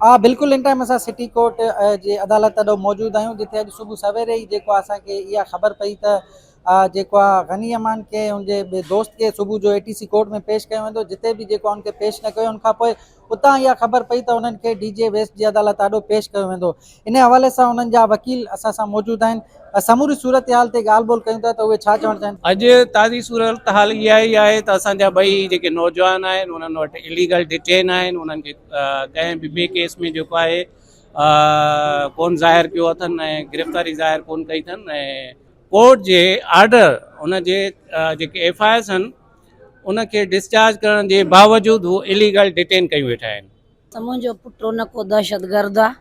बिल्कुलु in time असां city court जे अदालत ॾाढो मौजूदु आहियूं, जिते अॼु सुबुह सवेरे ई जेको असांखे इहा ख़बर पई त जेको आहे गनी अमान खे हुनजे ॿिए दोस्त खे सुबुह जो ATC कोर्ट में पेश कयो वेंदो। जिते बि जेको हुनखे पेश न कयो, उनखां पोइ उतां इहा ख़बर पई त उन्हनि खे DJ वेस्ट जी अदालत ॾाढो पेश कयो वेंदो। इन हवाले सां उन्हनि जा वकील असां सां मौजूदु आहिनि। समूरी सूरत हाल ते ॻाल्हि ॿोल कयूं था त उहे छा चवणु चाहिनि। अॼु ताज़ी सूरत हाल इहा ई आहे त असांजा ॿई जेके नौजवान आहिनि उन्हनि वटि इलीगल डिटेन आहिनि। उन्हनि खे कंहिं बि ॿिए केस में जेको आहे कोन ज़ाहिर कयो अथनि ऐं गिरफ़्तारी ज़ाहिर कोन कई अथनि ऐं कोर्ट जे आर्डर उनजे जेके FIRs आहिनि उनखे डिस्चार्ज करण जे बावजूदि हू इलीगल डिटेन कयूं वेठा आहिनि। त मुंहिंजो पुटु उन को दहशतगर्द आहे,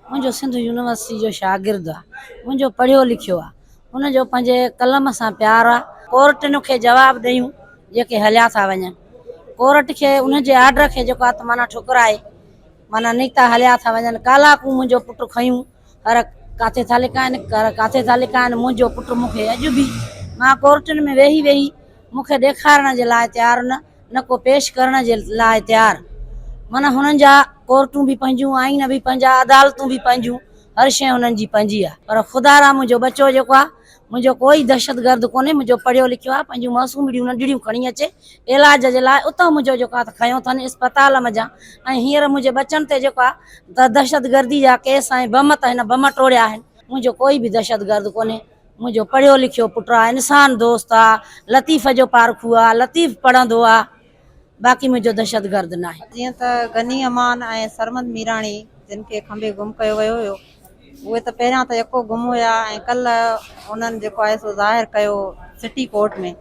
मुंहिंजो सिंध यूनिवर्सिटी जो शागिर्दु आहे, मुंहिंजो पढ़ियो लिखियो आहे, हुनजो पंहिंजे कलम सां प्यारु आहे। कोर्ट खे जवाबु ॾेयूं जेके हलिया था वञनि, कोर्ट खे उनजे आर्डर खे जेको आहे त माना ठुकराए माना निकिता हलिया था वञनि। कालाकूं मुंहिंजो पुटु खयूं, पर किथे था लिकाइनि, किथे था लिकाइनि। मुंहिंजो पुटु मूंखे अॼु बि मां कोर्टनि में वेही वेही मूंखे ॾेखारण जे लाइ तयारु न को पेश करण जे लाइ तयारु। माना हुननि जा कोर्टूं बि पंहिंजूं, आईन बि पंहिंजा, अदालतूं बि पंहिंजूं, हर शइ हुननि जी पंहिंजी आहे। पर ख़ुदा रा मुंहिंजो बचो जेको आहे, मुंहिंजो कोई दहशतगर्द कोन्हे, मुंहिंजो पढ़ियो लिखियो आहे। पंहिंजूं मासूमियूं नंढड़ियूं खणी अचे इलाज जे लाइ, उतां मुंहिंजो जेको आहे त खयो अथनि इस्पताल में जा। ऐं हींअर मुंहिंजे बचनि ते जेको आहे त दहशतगर्दी जा केस ऐं बम त हिन बम टोड़िया आहिनि। मुंहिंजो कोई बि दहशतगर्द कोन्हे, मुंहिंजो पढ़ियो लिखियो पुटु आहे, इंसान दोस्त आहे, लतीफ़ जो पारखू आहे, लतीफ़ पढ़ंदो आहे, बाक़ी मुंहिंजो दहशतगर्द न आहे। जीअं त गनी अमान ऐं सरमद मीराणी जिन खे खंबे गुम कयो वियो हुयो, उहे त पहिरियां त यको गुम हुया ऐं कल्ह उन्हनि जेको आहे सो ज़ाहिर कयो सिटी कोर्ट में।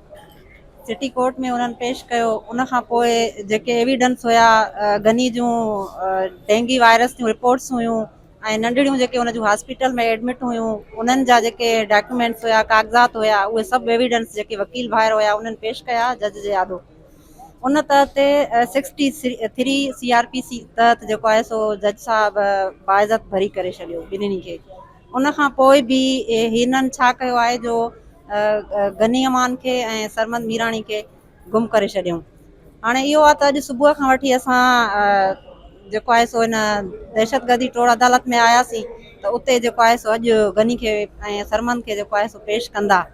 सिटी कोर्ट में उन्हनि पेश कयो। उनखां पोइ जेके एविडेंस हुया, गनी जूं डेंगी वायरस जूं रिपोर्ट्स हुयूं ऐं नंढड़ियूं जेके उन जूं हॉस्पिटल में एडमिट हुयूं, उन्हनि जा जेके डॉक्यूमेंट्स हुया, कागज़ात हुया, उहे सभु एविडेंस जेके वकील भाइर हुया उन्हनि पेश कया जज जे आॾो। उन तहत ते 63 CRPC तहत जेको आहे सो जज साहिबु बाइज़त भरी करे छॾियो ॿिन्हिनि खे। उनखां पोइ बि हिननि छा कयो आहे जो गनी अमान खे ऐं सरमद मीराणी खे गुम करे छॾियऊं। हाणे इहो आहे त अॼु सुबुह खां वठी असां जेको आहे सो हिन दहशतगर्दी टोड़ अदालत में आयासीं, त उते जेको आहे सो अॼु गनी खे ऐं सरमद खे जेको आहे सो पेश कंदा।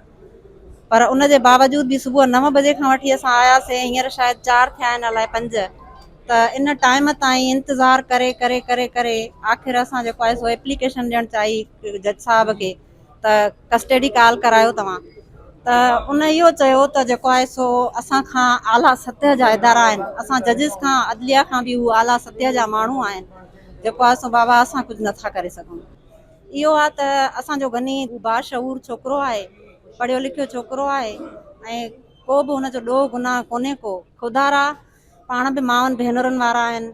पर उन जे बावजूद बि सुबुह 9 बजे खां वठी असां आयासीं, हींअर शायदि 4 थिया आहिनि, अलाए 5। त इन टाइम ताईं इंतज़ारु करे करे करे करे आख़िर असां जेको आहे सो एप्लीकेशन ॾियणु चाही जज साहिब खे त कस्टडी कॉल करायो तव्हां। त उन इहो चयो त जेको आहे सो असां खां आला सतह जा इदारा आहिनि, असां जजिस खां, अदलिया खां बि उहे आला सतह जा माण्हू आहिनि, जेको आहे सो बाबा असां कुझु नथा करे सघूं। इहो आहे त असांजो गनी बाशऊर छोकिरो आहे, पढ़ियो लिखियो छोकिरो आहे ऐं को बि हुनजो ॾोह गुनाह कोन्हे को। ख़ुदा पाण बि माउनि भेनरुनि वारा आहिनि।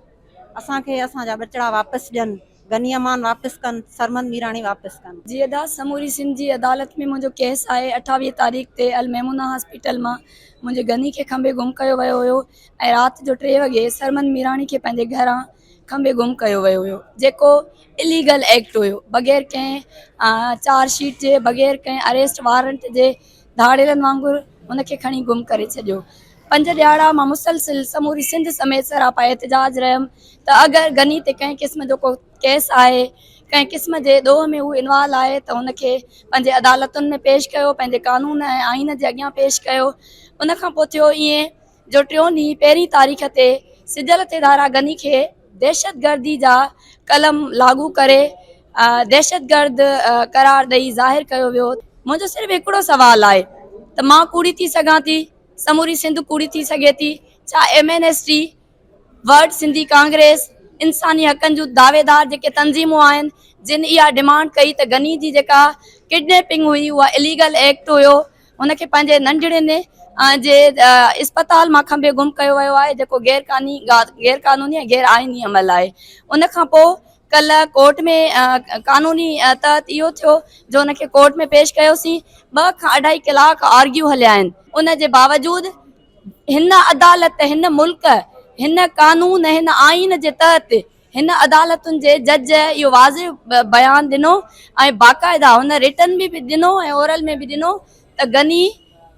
असांखे असांजा बचड़ा वापसि ॾियनि, गनी अमान वापसि कनि, सरमद मीराणी वापसि कनि। जी अदा समूरी सिंध जी अदालत में मुंहिंजो केस आहे। 28 तारीख़ ते अल मेमूना हॉस्पिटल मां मुंहिंजे गनी खे खंबे गुम कयो वियो हुयो ऐं राति जो 3 वॻे सरमद मीराणी खे पंहिंजे घरां खंबे गुम कयो वियो हुयो, जेको इलीगल एक्ट हुयो, बग़ैर कंहिं चार्जशीट जे, बग़ैर कंहिं अरेस्ट वारंट जे, धाड़ेलनि वांगुरु हुनखे खणी गुम करे छॾियो। 5 ॾियारा मां मुसलसिल समूरी सिंध समेत सरापा एहतिजाज रहियमि त अगरि गनी ते कंहिं क़िस्म जो को केस आहे, कंहिं क़िस्म जे ॾोह में उहो इन्वॉल्व आहे, त हुनखे पंहिंजे अदालतुनि में पेश कयो, पंहिंजे कानून ऐं आइन जे अॻियां पेश कयो। उनखां पोइ थियो ईअं जो 3 ॾींहुं 1 तारीख़ ते सिजल ते धारा गनी खे दहशतगर्दी जा कलम लागू करे दहशतगर्द करार ॾेई ज़ाहिर कयो वियो। मुंहिंजो सिर्फ़ु हिकिड़ो सुवालु आहे त मां कूड़ी थी सघां थी, समूरी सिंध कूड़ी थी सघे थी, छा MNST, वर्ड सिंधी कांग्रेस, इंसानी हक़नि जूं दावेदार जेके तंज़ीमूं आहिनि, जिन इहा डिमांड कई त गनी जी जेका किडनैपिंग हुई उहा इलीगल एक्ट हुयो, हुनखे पंहिंजे नंढड़े जे इस्पताल मां खंबे गुम कयो वियो आहे, जेको गैर कानूनी ऐं गैर आइनी अमल आहे। उनखां पोइ कल्ह कोर्ट में कानूनी तहत इहो थियो जो हुनखे कोर्ट में पेश कयोसीं। 2 खां 2.5 कलाक आर्ग्यू हलिया आहिनि। उन जे बावजूदि हिन अदालत, हिन मुल्क, हिन कानून, हिन आइन जे तहत हिन अदालतुनि जे जज इहो वाज़िह बयानु ॾिनो ऐं बाक़ाइदा हुन रिटन में बि ॾिनो ऐं ओरल में बि ॾिनो त गनी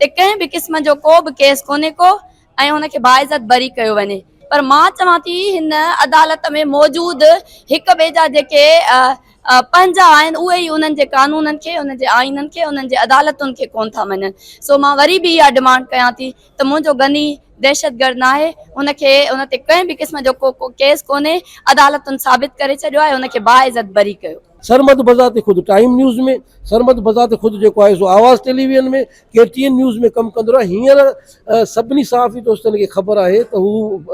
ते कंहिं बि क़िस्म जो को बि केस कोन्हे को ऐं हुनखे बाइज़त बरी कयो वञे। पर मां चवां थी हिन अदालत में मौजूद हिक ॿिए जा जेके पंहिंजा आहिनि उहे ई उन्हनि जे कानूननि खे, उन्हनि जे आइननि खे, उन्हनि जे अदालतुनि खे कोन था मञनि। सो मां वरी बि इहा डिमांड कयां थी त मुंहिंजो गनी दहशतगर्द न आहे, उनखे उन ते कंहिं बि क़िस्म जो को केस कोन्हे, अदालतुनि साबित करे छॾियो आहे, उनखे बाइज़त बरी कयो। सरमद बज़ाते ख़ुदि टाइम न्यूज़ में, सरमद बज़ाते ख़ुदि जेको आहे सो आवाज़ टेलीविजन में, KTN न्यूज़ में कमु कंदो आहे। हींअर सभिनी सहाफ़ी दोस्तनि खे ख़बर आहे त हू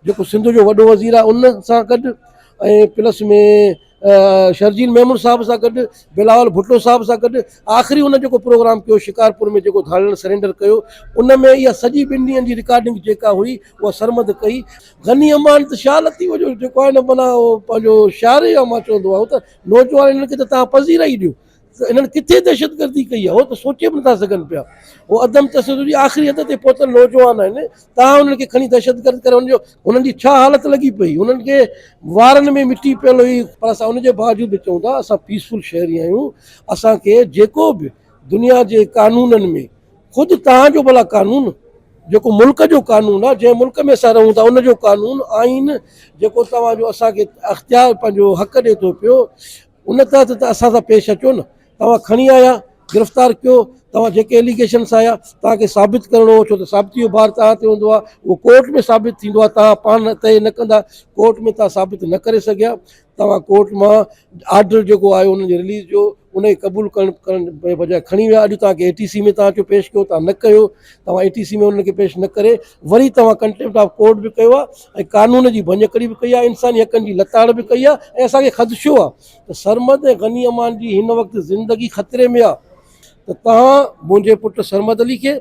जेको सिंध जो वॾो वज़ीर आहे उन सां गॾु ऐं प्लस में शर्जील मेमून साहब सां गॾु, बिलावल भुट्टो साहब सां गॾु आख़िरी उन जेको प्रोग्राम कयो शिकारपुर में, जेको धारण सरेंडर कयो, उन में इहा सॼी 2 ॾींहंनि जी रिकॉर्डिंग जेका हुई उहा सरमद कई। गनी अमान त छा लथी वञो जेको आहे न माना पंहिंजो शार आहे, मां चवंदो आहे त नौजवान हिननि खे त तव्हां पज़ीरा ई ॾियो, त हिननि किथे दहशतगर्दी कई आहे, उहो त सोचे बि नथा सघनि पिया। उहो अदम तसदुद जी आख़िरी हद ते पहुतल नौजवान आहिनि, तव्हां हुननि खे खणी दहशतगर्द करे वञो। हुननि जी छा हालत लॻी पई, हुननि खे वारनि में मिटी पियल हुई, पर असां हुनजे बावजूदि चऊं था असां पीसफुल शहरी आहियूं। असांखे जेको बि दुनिया जे कानूननि में, ख़ुदि तव्हांजो भला कानून जेको मुल्क जो कानून आहे, जंहिं मुल्क में असां रहूं था उनजो कानून आइन जेको तव्हांजो असांखे अख़्तियार पंहिंजो हक़ ॾिए थो पियो, उन तहत त असां सां पेश अचो न। तव्हां खणी आया, गिरफ़्तार कयो, तव्हां जेके एलिगेशन्स आया तव्हांखे साबित करिणो हो, छो त साबिती जो भार तव्हां ते हूंदो आहे, उहो कोर्ट में साबित थींदो आहे। तव्हां पाण तय न कंदा, कोर्ट में तव्हां साबित न करे सघिया, तव्हां कोर्ट मां आर्डर जेको आहे उन जे रिलीज़ जो उन खे क़बूल करण जे बजाए खणी विया। अॼु तव्हांखे ATC में तव्हां चयो पेश कयो, तव्हां न कयो, तव्हां ATC में उनखे पेश न करे वरी तव्हां कंटेम्प्ट ऑफ कोर्ट बि कयो आहे ऐं कानून जी भञकड़ी बि कई आहे, इंसानी हक़नि जी लताड़ बि कई आहे। ऐं असांखे ख़दशो आहे त सरमद ऐं गनी अमान जी हिन वक़्तु ज़िंदगी ख़तरे में आहे, त तव्हां मुंहिंजे पुटु सरमद अली खे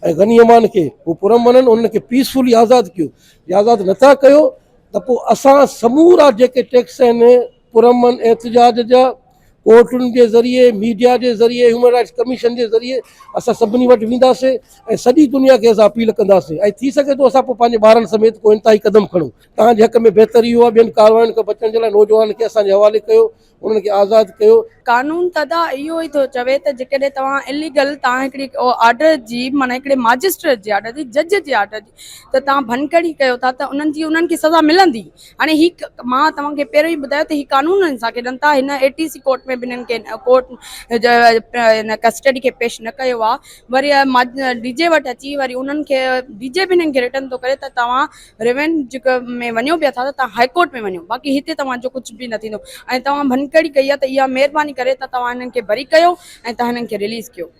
ऐं गनी अमान खे हू पुरमन उनखे पीसफुली आज़ादु कयो। आज़ादु नथा कयो त पोइ असां समूरा जेके टैक्स आहिनि पुरमन एहतजाज जा, कोर्टुनि जे ज़रिए, मीडिया जे ज़रिए, ह्यूमन राइट्स कमीशन जे ज़रिए असां सभिनी वटि वेंदासीं ऐं सॼी दुनिया खे असां अपील कंदासीं। ऐं थी सघे थो असां पोइ पंहिंजे ॿारनि समेत को इंतिहाई क़दम खणूं। तव्हांजे हक़ में बहितरी इहो आहे, ॿियनि कारवाइनि खां बचण जे लाइ नौजवान खे असांजे हवाले कयो, उन्हनि खे आज़ादु कयो। कानून तदा इहो ई थो चवे त जेकॾहिं तव्हां इलीगल तव्हां हिकिड़ी ऑर्डर जी माना हिकिड़े मजिस्ट्रेट जे ऑर्डर जी, जज जे ऑर्डर जी त तव्हां भनकड़ी कयो था त उन्हनि खे सज़ा मिलंदी। हाणे ही मां तव्हांखे पहिरियों ई ॿुधायो त ही कानून असांखे ॾियनि था। हिन ATC कोर्ट में बि हिननि खे कोर्ट हिन कस्टडी खे पेश न कयो आहे, वरी DJ वटि अची वरी उन्हनि खे DJ बि हिननि खे रिटर्न थो करे त तव्हां रिवेंज में वञो पिया था त तव्हां हाई कोर्ट में वञो, बाक़ी हिते तव्हांजो कुझु बि न थींदो। ऐं तव्हां भनकड़ी कई आहे त इहा महिरबानी करे त तव्हां हिननि खे बरी कयो ऐं तव्हां हिननि खे रिलीज़ कयो।